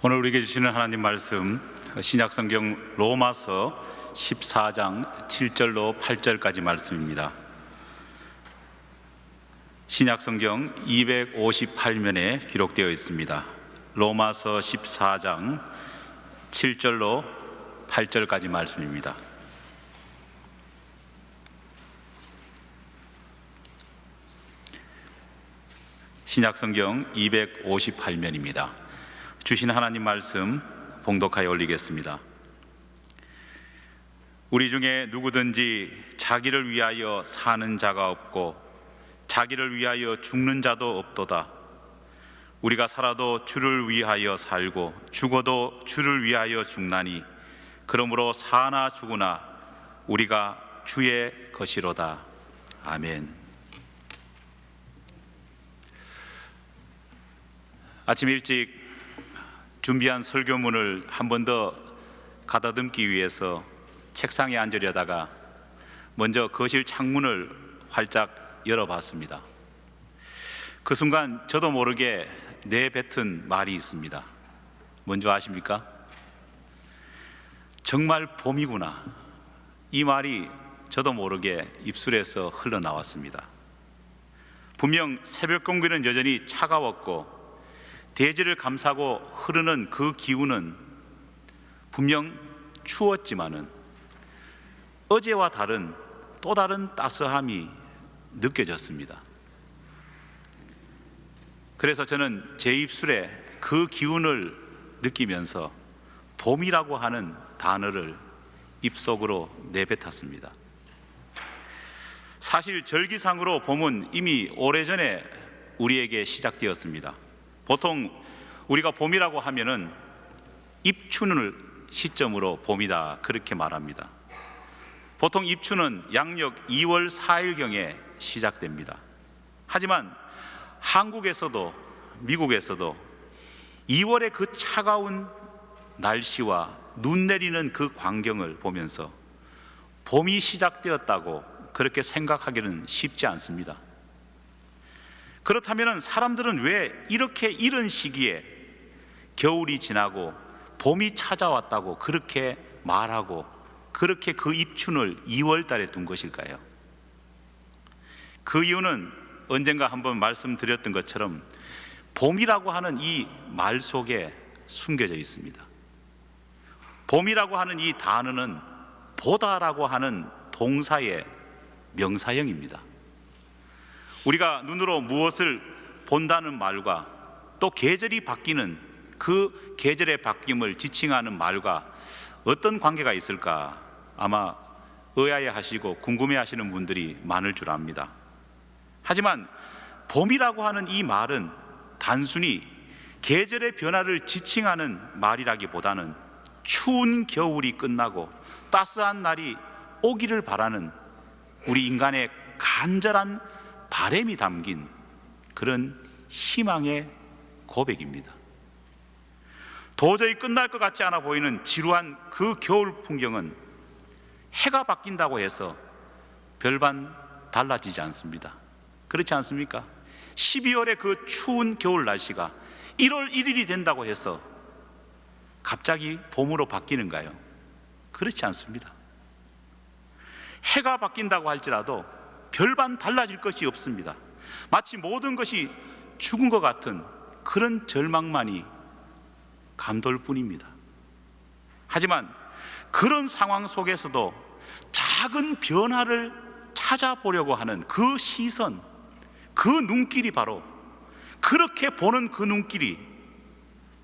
오늘 우리에게 주시는 하나님 말씀, 신약성경 로마서 14장 7절로 8절까지 말씀입니다. 신약성경 258면에 기록되어 있습니다. 로마서 14장 7절로 8절까지 말씀입니다. 신약성경 258면입니다. 주신 하나님 말씀 봉독하여 올리겠습니다. 우리 중에 누구든지 자기를 위하여 사는 자가 없고 자기를 위하여 죽는 자도 없도다. 우리가 살아도 주를 위하여 살고 죽어도 주를 위하여 죽나니 그러므로 사나 죽으나 우리가 주의 것이로다. 아멘. 아침 일찍 준비한 설교문을 한 번 더 가다듬기 위해서 책상에 앉으려다가 먼저 거실 창문을 활짝 열어봤습니다. 그 순간 저도 모르게 내뱉은 말이 있습니다. 뭔지 아십니까? 정말 봄이구나. 이 말이 저도 모르게 입술에서 흘러나왔습니다. 분명 새벽 공기는 여전히 차가웠고 대지를 감싸고 흐르는 그 기운은 분명 추웠지만은 어제와 다른 또 다른 따스함이 느껴졌습니다. 그래서 저는 제 입술에 그 기운을 느끼면서 봄이라고 하는 단어를 입속으로 내뱉었습니다. 사실 절기상으로 봄은 이미 오래전에 우리에게 시작되었습니다. 보통 우리가 봄이라고 하면은 입춘을 시점으로 봄이다 그렇게 말합니다. 보통 입춘은 양력 2월 4일경에 시작됩니다. 하지만 한국에서도 미국에서도 2월의 그 차가운 날씨와 눈 내리는 그 광경을 보면서 봄이 시작되었다고 그렇게 생각하기는 쉽지 않습니다. 그렇다면 사람들은 왜 이렇게 이른 시기에 겨울이 지나고 봄이 찾아왔다고 그렇게 말하고 그렇게 그 입춘을 2월 달에 둔 것일까요? 그 이유는 언젠가 한번 말씀드렸던 것처럼 봄이라고 하는 이 말 속에 숨겨져 있습니다. 봄이라고 하는 이 단어는 보다라고 하는 동사의 명사형입니다. 우리가 눈으로 무엇을 본다는 말과 또 계절이 바뀌는 그 계절의 바뀜을 지칭하는 말과 어떤 관계가 있을까 아마 의아해하시고 궁금해하시는 분들이 많을 줄 압니다. 하지만 봄이라고 하는 이 말은 단순히 계절의 변화를 지칭하는 말이라기보다는 추운 겨울이 끝나고 따스한 날이 오기를 바라는 우리 인간의 간절한 바람이 담긴 그런 희망의 고백입니다. 도저히 끝날 것 같지 않아 보이는 지루한 그 겨울 풍경은 해가 바뀐다고 해서 별반 달라지지 않습니다. 그렇지 않습니까? 12월의 그 추운 겨울 날씨가 1월 1일이 된다고 해서 갑자기 봄으로 바뀌는가요? 그렇지 않습니다. 해가 바뀐다고 할지라도 별반 달라질 것이 없습니다. 마치 모든 것이 죽은 것 같은 그런 절망만이 감돌 뿐입니다. 하지만 그런 상황 속에서도 작은 변화를 찾아보려고 하는 그 시선, 그 눈길이 바로 그렇게 보는 그 눈길이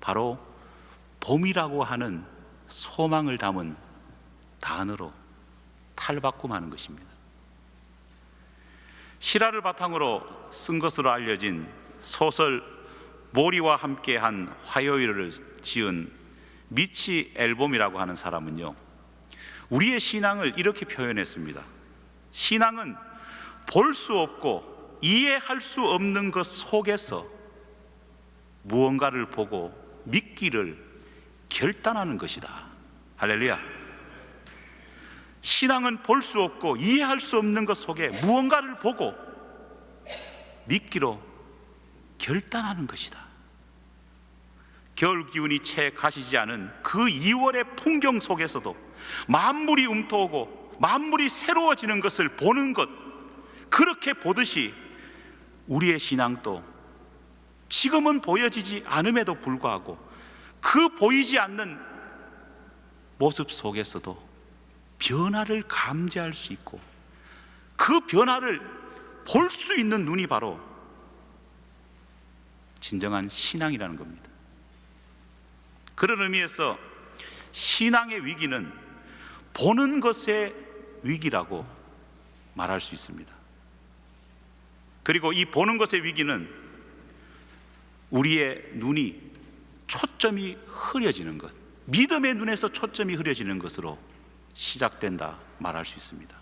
바로 봄이라고 하는 소망을 담은 단어로 탈바꿈하는 것입니다. 실화를 바탕으로 쓴 것으로 알려진 소설 모리와 함께한 화요일을 지은 미치 앨범이라고 하는 사람은요, 우리의 신앙을 이렇게 표현했습니다. 신앙은 볼 수 없고 이해할 수 없는 것 속에서 무언가를 보고 믿기를 결단하는 것이다. 할렐루야. 신앙은 볼 수 없고 이해할 수 없는 것 속에 무언가를 보고 믿기로 결단하는 것이다. 겨울 기운이 채 가시지 않은 그 2월의 풍경 속에서도 만물이 움트오고 만물이 새로워지는 것을 보는 것, 그렇게 보듯이 우리의 신앙도 지금은 보여지지 않음에도 불구하고 그 보이지 않는 모습 속에서도 변화를 감지할 수 있고 그 변화를 볼 수 있는 눈이 바로 진정한 신앙이라는 겁니다. 그런 의미에서 신앙의 위기는 보는 것의 위기라고 말할 수 있습니다. 그리고 이 보는 것의 위기는 우리의 눈이 초점이 흐려지는 것, 믿음의 눈에서 초점이 흐려지는 것으로 시작된다 말할 수 있습니다.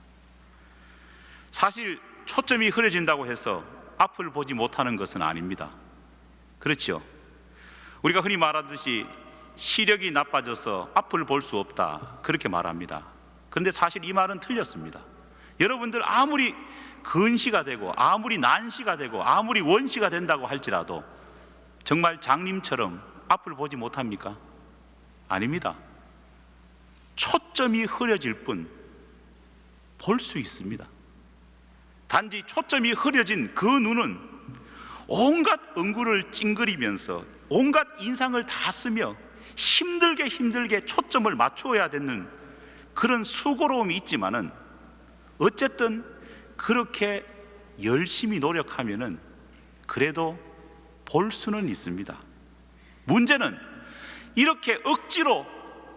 사실 초점이 흐려진다고 해서 앞을 보지 못하는 것은 아닙니다. 그렇죠? 우리가 흔히 말하듯이 시력이 나빠져서 앞을 볼 수 없다, 그렇게 말합니다. 그런데 사실 이 말은 틀렸습니다. 여러분들 아무리 근시가 되고 아무리 난시가 되고 아무리 원시가 된다고 할지라도 정말 장님처럼 앞을 보지 못합니까? 아닙니다. 초점이 흐려질 뿐 볼 수 있습니다. 단지 초점이 흐려진 그 눈은 온갖 응구를 찡그리면서 온갖 인상을 다 쓰며 힘들게 초점을 맞추어야 되는 그런 수고로움이 있지만은 어쨌든 그렇게 열심히 노력하면은 그래도 볼 수는 있습니다. 문제는 이렇게 억지로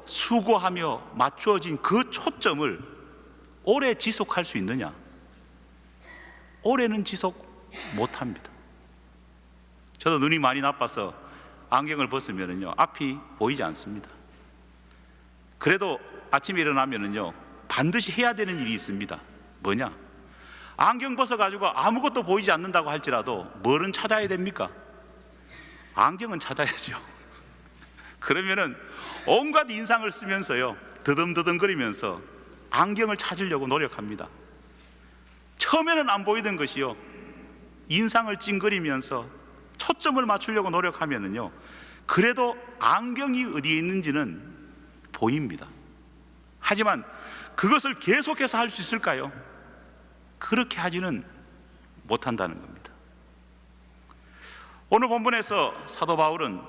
수고하며 맞추어진 그 초점을 오래 지속할 수 있느냐? 올해는 지속 못합니다. 저도 눈이 많이 나빠서 안경을 벗으면은요 앞이 보이지 않습니다. 그래도 아침에 일어나면은요 반드시 해야 되는 일이 있습니다. 뭐냐? 안경 벗어가지고 아무것도 보이지 않는다고 할지라도 뭐는 찾아야 됩니까? 안경은 찾아야죠. 그러면은 온갖 인상을 쓰면서요 더듬더듬거리면서 안경을 찾으려고 노력합니다. 처음에는 안 보이던 것이요 인상을 찡그리면서 초점을 맞추려고 노력하면은요 그래도 안경이 어디에 있는지는 보입니다. 하지만 그것을 계속해서 할 수 있을까요? 그렇게 하지는 못한다는 겁니다. 오늘 본문에서 사도 바울은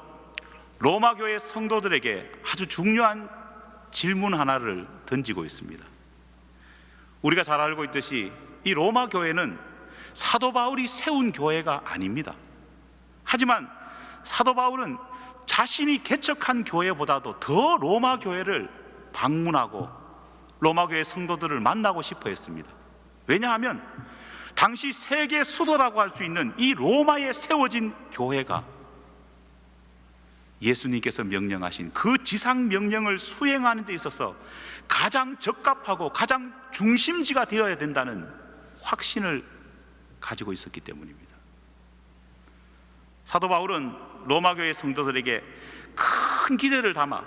로마 교회 성도들에게 아주 중요한 질문 하나를 던지고 있습니다. 우리가 잘 알고 있듯이 이 로마 교회는 사도 바울이 세운 교회가 아닙니다. 하지만 사도 바울은 자신이 개척한 교회보다도 더 로마 교회를 방문하고 로마 교회 성도들을 만나고 싶어 했습니다. 왜냐하면 당시 세계 수도라고 할 수 있는 이 로마에 세워진 교회가 예수님께서 명령하신 그 지상 명령을 수행하는 데 있어서 가장 적합하고 가장 중심지가 되어야 된다는 확신을 가지고 있었기 때문입니다. 사도 바울은 로마 교회 성도들에게 큰 기대를 담아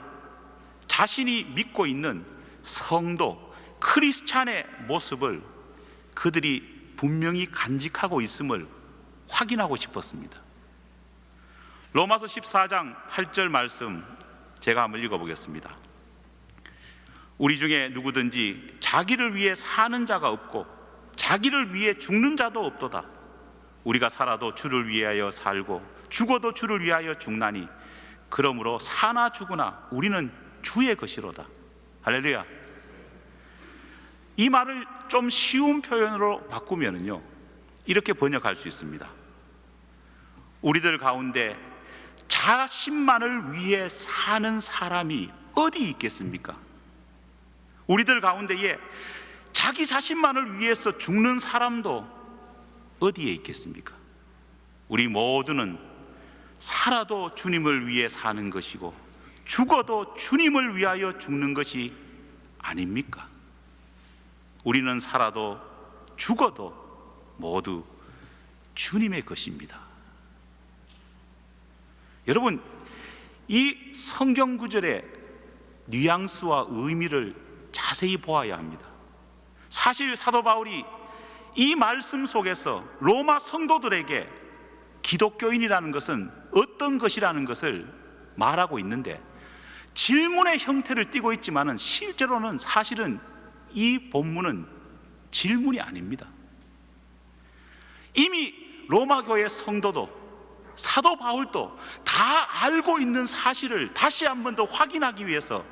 자신이 믿고 있는 성도 크리스찬의 모습을 그들이 분명히 간직하고 있음을 확인하고 싶었습니다. 로마서 14장 8절 말씀 제가 한번 읽어보겠습니다. 우리 중에 누구든지 자기를 위해 사는 자가 없고 자기를 위해 죽는 자도 없도다. 우리가 살아도 주를 위하여 살고 죽어도 주를 위하여 죽나니 그러므로 사나 죽으나 우리는 주의 것이로다. 할렐루야. 이 말을 좀 쉬운 표현으로 바꾸면요 이렇게 번역할 수 있습니다. 우리들 가운데 자신만을 위해 사는 사람이 어디 있겠습니까? 우리들 가운데에 자기 자신만을 위해서 죽는 사람도 어디에 있겠습니까? 우리 모두는 살아도 주님을 위해 사는 것이고 죽어도 주님을 위하여 죽는 것이 아닙니까? 우리는 살아도 죽어도 모두 주님의 것입니다. 여러분, 이 성경 구절의 뉘앙스와 의미를 자세히 보아야 합니다. 사실 사도 바울이 이 말씀 속에서 로마 성도들에게 기독교인이라는 것은 어떤 것이라는 것을 말하고 있는데 질문의 형태를 띠고 있지만은 실제로는 사실은 이 본문은 질문이 아닙니다. 이미 로마 교회 성도도 사도 바울도 다 알고 있는 사실을 다시 한 번 더 확인하기 위해서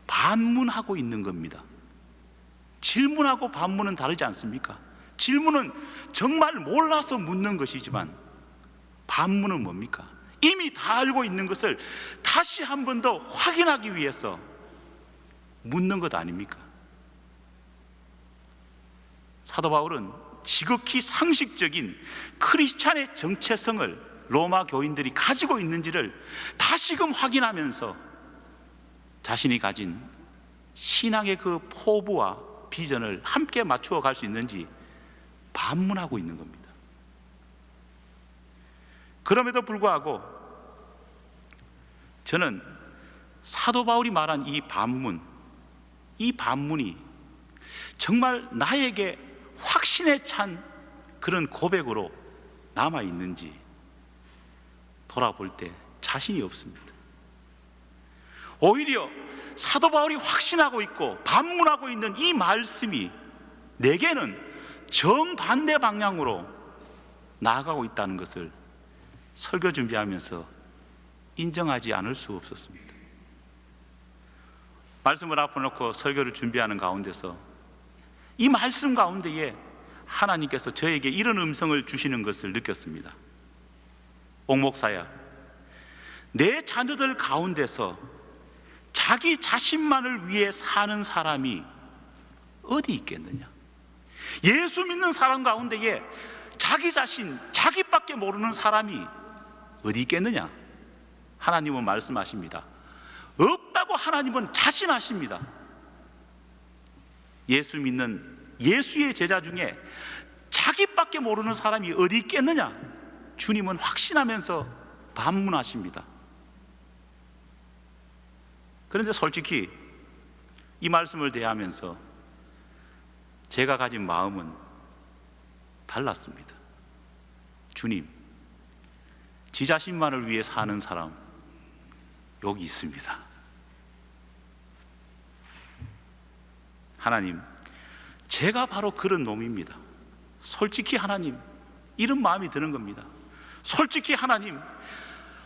반문하고 있는 겁니다. 질문하고 반문은 다르지 않습니까? 질문은 정말 몰라서 묻는 것이지만 반문은 뭡니까? 이미 다 알고 있는 것을 다시 한 번 더 확인하기 위해서 묻는 것 아닙니까? 사도 바울은 지극히 상식적인 크리스찬의 정체성을 로마 교인들이 가지고 있는지를 다시금 확인하면서 자신이 가진 신앙의 그 포부와 비전을 함께 맞추어 갈 수 있는지 반문하고 있는 겁니다. 그럼에도 불구하고 저는 사도 바울이 말한 이 반문이 정말 나에게 확신에 찬 그런 고백으로 남아 있는지 돌아볼 때 자신이 없습니다. 오히려 사도 바울이 확신하고 있고 반문하고 있는 이 말씀이 내게는 정반대 방향으로 나아가고 있다는 것을 설교 준비하면서 인정하지 않을 수 없었습니다. 말씀을 앞에 놓고 설교를 준비하는 가운데서 이 말씀 가운데에 하나님께서 저에게 이런 음성을 주시는 것을 느꼈습니다. 옥목사야, 내 자녀들 가운데서 자기 자신만을 위해 사는 사람이 어디 있겠느냐? 예수 믿는 사람 가운데에 자기 자신, 자기밖에 모르는 사람이 어디 있겠느냐? 하나님은 말씀하십니다. 없다고 하나님은 자신하십니다. 예수 믿는 예수의 제자 중에 자기밖에 모르는 사람이 어디 있겠느냐? 주님은 확신하면서 반문하십니다. 그런데 솔직히 이 말씀을 대하면서 제가 가진 마음은 달랐습니다. 주님, 지 자신만을 위해 사는 사람 여기 있습니다. 하나님, 제가 바로 그런 놈입니다. 솔직히 하나님, 이런 마음이 드는 겁니다. 솔직히 하나님,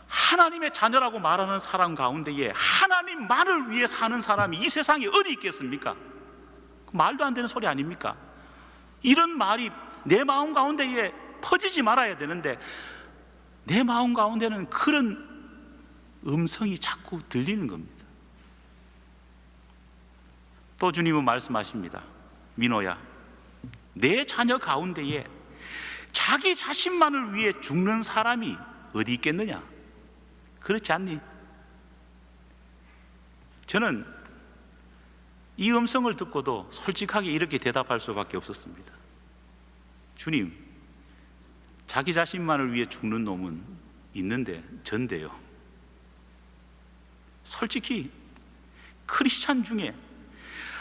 하나님의 자녀라고 말하는 사람 가운데에 하나님만을 위해 사는 사람이 이 세상에 어디 있겠습니까? 말도 안 되는 소리 아닙니까? 이런 말이 내 마음 가운데에 퍼지지 말아야 되는데 내 마음 가운데는 그런 음성이 자꾸 들리는 겁니다. 또 주님은 말씀하십니다. 민호야, 내 자녀 가운데에 자기 자신만을 위해 죽는 사람이 어디 있겠느냐? 그렇지 않니? 저는 이 음성을 듣고도 솔직하게 이렇게 대답할 수밖에 없었습니다. 주님, 자기 자신만을 위해 죽는 놈은 있는데 전데요. 솔직히 크리스찬 중에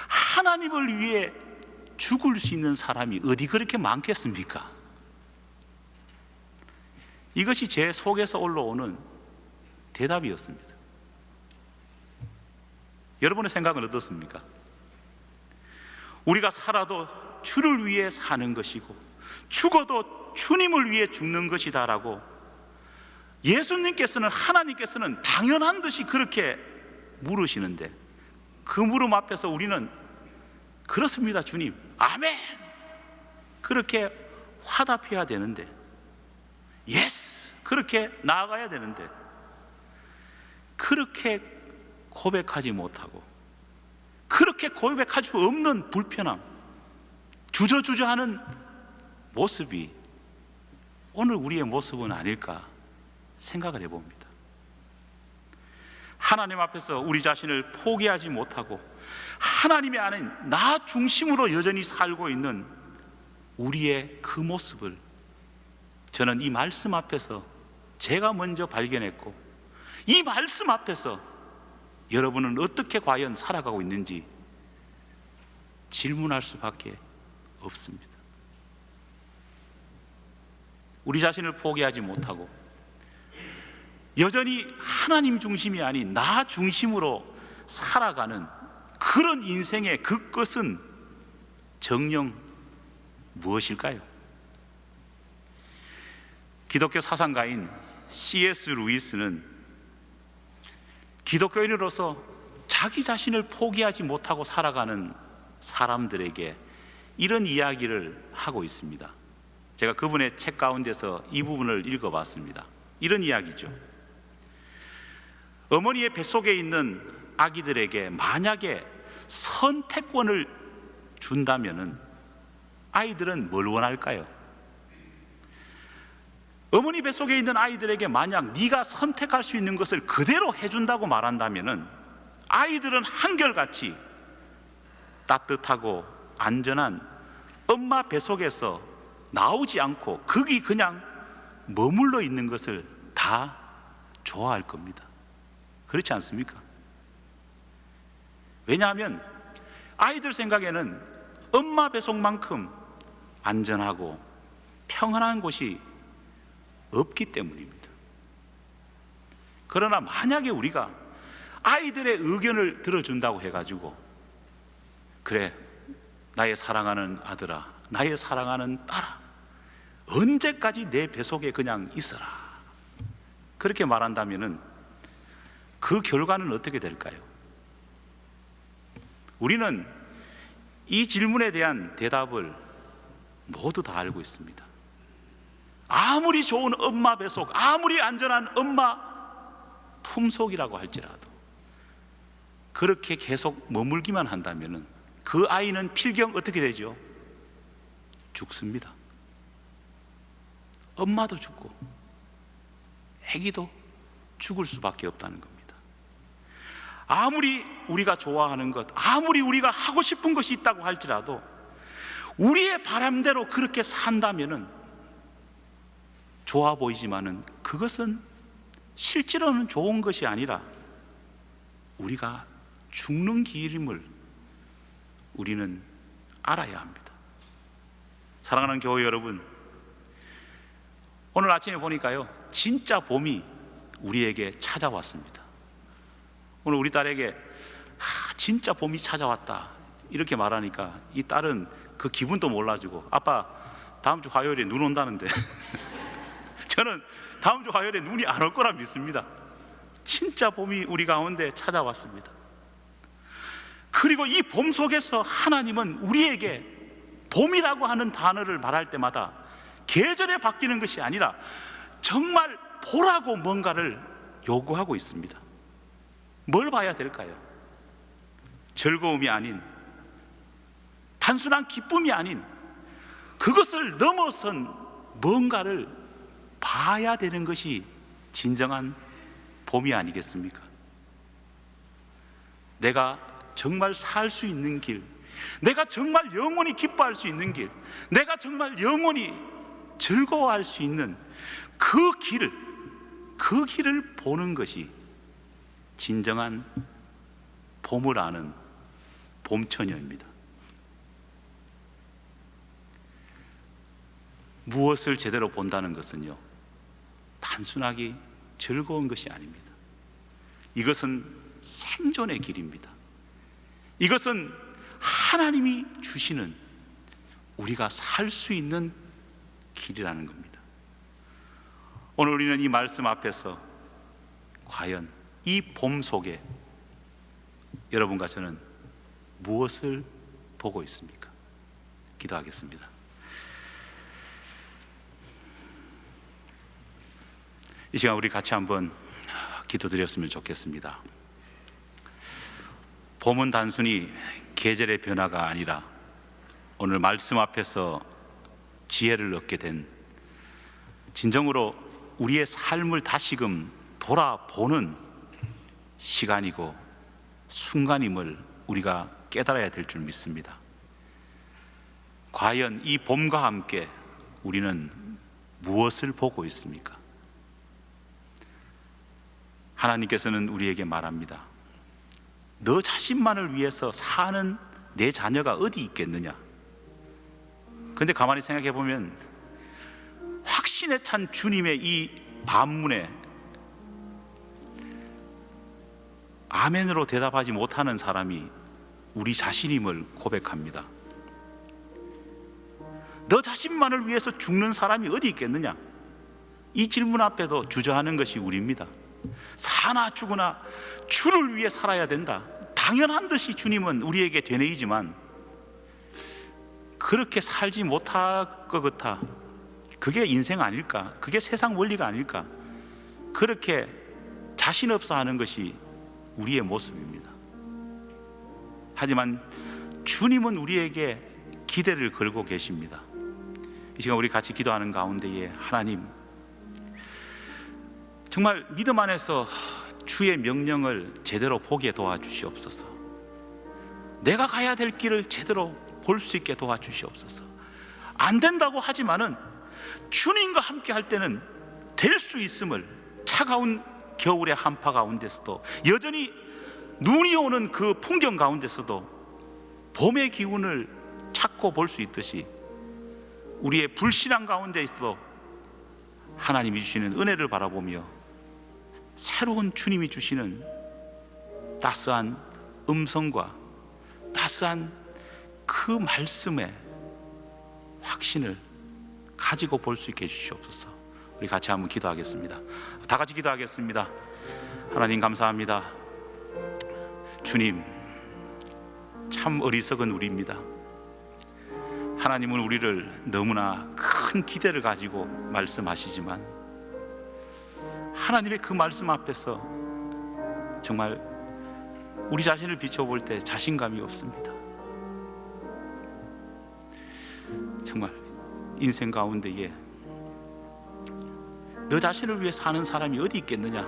하나님을 위해 죽을 수 있는 사람이 어디 그렇게 많겠습니까? 이것이 제 속에서 올라오는 대답이었습니다. 여러분의 생각은 어떻습니까? 우리가 살아도 주를 위해 사는 것이고 죽어도 주님을 위해 죽는 것이다라고 예수님께서는, 하나님께서는 당연한 듯이 그렇게 물으시는데 그 물음 앞에서 우리는 그렇습니다 주님, 아멘, 그렇게 화답해야 되는데, 예스, 그렇게 나아가야 되는데 그렇게 고백하지 못하고 그렇게 고백할 수 없는 불편함, 주저주저하는 모습이 오늘 우리의 모습은 아닐까 생각을 해봅니다. 하나님 앞에서 우리 자신을 포기하지 못하고 하나님의 안에 나 중심으로 여전히 살고 있는 우리의 그 모습을 저는 이 말씀 앞에서 제가 먼저 발견했고, 이 말씀 앞에서 여러분은 어떻게 과연 살아가고 있는지 질문할 수밖에 없습니다. 우리 자신을 포기하지 못하고 여전히 하나님 중심이 아닌 나 중심으로 살아가는 그런 인생의 그 끝은 정녕 무엇일까요? 기독교 사상가인 C.S. 루이스는 기독교인으로서 자기 자신을 포기하지 못하고 살아가는 사람들에게 이런 이야기를 하고 있습니다. 제가 그분의 책 가운데서 이 부분을 읽어봤습니다. 이런 이야기죠. 어머니의 뱃속에 있는 아기들에게 만약에 선택권을 준다면은 아이들은 뭘 원할까요? 어머니 뱃속에 있는 아이들에게 만약 네가 선택할 수 있는 것을 그대로 해준다고 말한다면은 아이들은 한결같이 따뜻하고 안전한 엄마 뱃속에서 나오지 않고 거기 그냥 머물러 있는 것을 다 좋아할 겁니다. 그렇지 않습니까? 왜냐하면 아이들 생각에는 엄마 뱃속만큼 안전하고 평안한 곳이 없기 때문입니다. 그러나 만약에 우리가 아이들의 의견을 들어준다고 해가지고 그래, 나의 사랑하는 아들아, 나의 사랑하는 딸아, 언제까지 내 뱃속에 그냥 있어라, 그렇게 말한다면은 그 결과는 어떻게 될까요? 우리는 이 질문에 대한 대답을 모두 다 알고 있습니다. 아무리 좋은 엄마 뱃속, 아무리 안전한 엄마 품속이라고 할지라도 그렇게 계속 머물기만 한다면은 그 아이는 필경 어떻게 되죠? 죽습니다. 엄마도 죽고 아기도 죽을 수밖에 없다는 겁니다. 아무리 우리가 좋아하는 것, 아무리 우리가 하고 싶은 것이 있다고 할지라도 우리의 바람대로 그렇게 산다면은 좋아 보이지만은 그것은 실제로는 좋은 것이 아니라 우리가 죽는 길임을 우리는 알아야 합니다. 사랑하는 교회 여러분, 오늘 아침에 보니까요, 진짜 봄이 우리에게 찾아왔습니다. 오늘 우리 딸에게 진짜 봄이 찾아왔다 이렇게 말하니까 이 딸은 그 기분도 몰라주고 아빠 다음 주 화요일에 눈 온다는데 저는 다음 주 화요일에 눈이 안 올 거라 믿습니다. 진짜 봄이 우리 가운데 찾아왔습니다. 그리고 이 봄 속에서 하나님은 우리에게 봄이라고 하는 단어를 말할 때마다 계절에 바뀌는 것이 아니라 정말 보라고 뭔가를 요구하고 있습니다. 뭘 봐야 될까요? 즐거움이 아닌, 단순한 기쁨이 아닌, 그것을 넘어선 뭔가를 봐야 되는 것이 진정한 봄이 아니겠습니까? 내가 정말 살 수 있는 길, 내가 정말 영원히 기뻐할 수 있는 길, 내가 정말 영원히 즐거워할 수 있는 그 길을 보는 것이 진정한 봄을 아는 봄처녀입니다. 무엇을 제대로 본다는 것은요, 단순하게 즐거운 것이 아닙니다. 이것은 생존의 길입니다. 이것은 하나님이 주시는 우리가 살 수 있는 길이라는 겁니다. 오늘 우리는 이 말씀 앞에서 과연 이 봄 속에 여러분과 저는 무엇을 보고 있습니까? 기도하겠습니다. 이 시간 우리 같이 한번 기도드렸으면 좋겠습니다. 봄은 단순히 계절의 변화가 아니라 오늘 말씀 앞에서 지혜를 얻게 된, 진정으로 우리의 삶을 다시금 돌아보는 시간이고 순간임을 우리가 깨달아야 될 줄 믿습니다. 과연 이 봄과 함께 우리는 무엇을 보고 있습니까? 하나님께서는 우리에게 말합니다. 너 자신만을 위해서 사는 내 자녀가 어디 있겠느냐? 그런데 가만히 생각해 보면 확신에 찬 주님의 이 반문에 아멘으로 대답하지 못하는 사람이 우리 자신임을 고백합니다. 너 자신만을 위해서 죽는 사람이 어디 있겠느냐? 이 질문 앞에도 주저하는 것이 우리입니다. 사나 죽으나 주를 위해 살아야 된다. 당연한 듯이 주님은 우리에게 되뇌이지만 그렇게 살지 못할 것 같아. 그게 인생 아닐까? 그게 세상 원리가 아닐까? 그렇게 자신 없어 하는 것이 우리의 모습입니다. 하지만 주님은 우리에게 기대를 걸고 계십니다. 이 시간 우리 같이 기도하는 가운데에 하나님, 정말 믿음 안에서 주의 명령을 제대로 보게 도와주시옵소서. 내가 가야 될 길을 제대로 볼 수 있게 도와주시옵소서. 안 된다고 하지만은 주님과 함께 할 때는 될 수 있음을, 차가운 겨울의 한파 가운데서도, 여전히 눈이 오는 그 풍경 가운데서도 봄의 기운을 찾고 볼 수 있듯이 우리의 불신앙 가운데 있어도 하나님이 주시는 은혜를 바라보며 새로운 주님이 주시는 따스한 음성과 따스한 그 말씀의 확신을 가지고 볼 수 있게 해주시옵소서. 우리 같이 한번 기도하겠습니다. 다 같이 기도하겠습니다. 하나님 감사합니다. 주님, 참 어리석은 우리입니다. 하나님은 우리를 너무나 큰 기대를 가지고 말씀하시지만 하나님의 그 말씀 앞에서 정말 우리 자신을 비춰볼 때 자신감이 없습니다. 정말 인생 가운데에 너 자신을 위해 사는 사람이 어디 있겠느냐?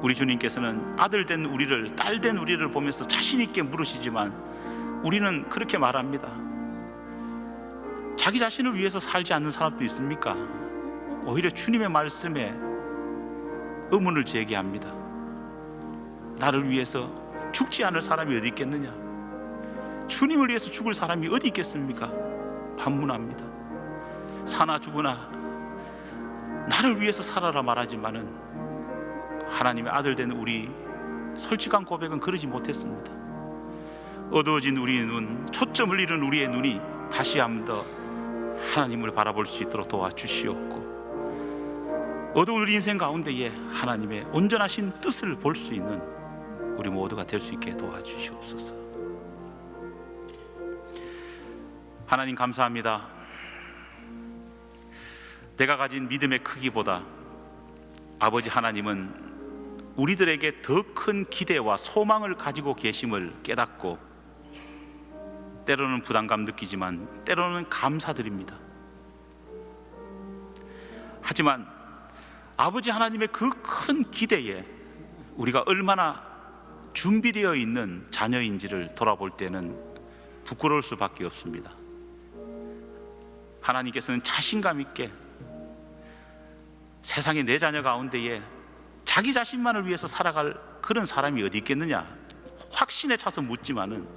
우리 주님께서는 아들 된 우리를, 딸 된 우리를 보면서 자신 있게 물으시지만 우리는 그렇게 말합니다. 자기 자신을 위해서 살지 않는 사람도 있습니까? 오히려 주님의 말씀에 의문을 제기합니다. 나를 위해서 죽지 않을 사람이 어디 있겠느냐? 주님을 위해서 죽을 사람이 어디 있겠습니까? 반문합니다. 사나 죽으나 나를 위해서 살아라 말하지만은 하나님의 아들 된 우리 솔직한 고백은 그러지 못했습니다. 어두워진 우리의 눈, 초점을 잃은 우리의 눈이 다시 한 번 더 하나님을 바라볼 수 있도록 도와주시옵고, 어두운 우리 인생 가운데에 하나님의 온전하신 뜻을 볼 수 있는 우리 모두가 될 수 있게 도와주시옵소서. 하나님 감사합니다. 내가 가진 믿음의 크기보다 아버지 하나님은 우리들에게 더 큰 기대와 소망을 가지고 계심을 깨닫고 때로는 부담감 느끼지만 때로는 감사드립니다. 하지만 아버지 하나님의 그 큰 기대에 우리가 얼마나 준비되어 있는 자녀인지를 돌아볼 때는 부끄러울 수밖에 없습니다. 하나님께서는 자신감 있게 세상의 내 자녀 가운데에 자기 자신만을 위해서 살아갈 그런 사람이 어디 있겠느냐 확신에 차서 묻지만은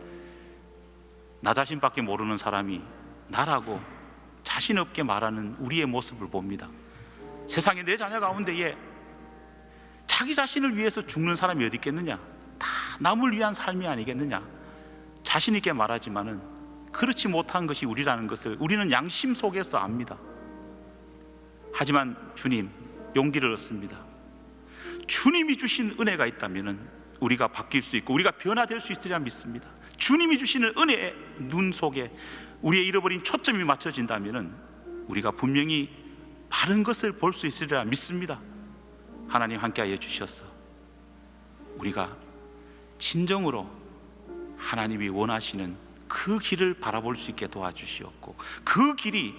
나 자신밖에 모르는 사람이 나라고 자신 없게 말하는 우리의 모습을 봅니다. 세상의 내 자녀 가운데에 자기 자신을 위해서 죽는 사람이 어디 있겠느냐, 다 남을 위한 삶이 아니겠느냐 자신 있게 말하지만은 그렇지 못한 것이 우리라는 것을 우리는 양심 속에서 압니다. 하지만 주님, 용기를 얻습니다. 주님이 주신 은혜가 있다면 우리가 바뀔 수 있고 우리가 변화될 수 있으리라 믿습니다. 주님이 주시는 은혜의 눈 속에 우리의 잃어버린 초점이 맞춰진다면 우리가 분명히 바른 것을 볼 수 있으리라 믿습니다. 하나님 함께하여 주셔서 우리가 진정으로 하나님이 원하시는 그 길을 바라볼 수 있게 도와주시옵고, 그 길이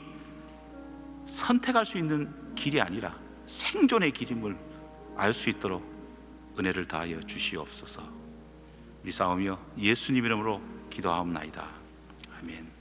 선택할 수 있는 길이 아니라 생존의 길임을 알 수 있도록 은혜를 다하여 주시옵소서. 미사오며 예수님 이름으로 기도하옵나이다. 아멘.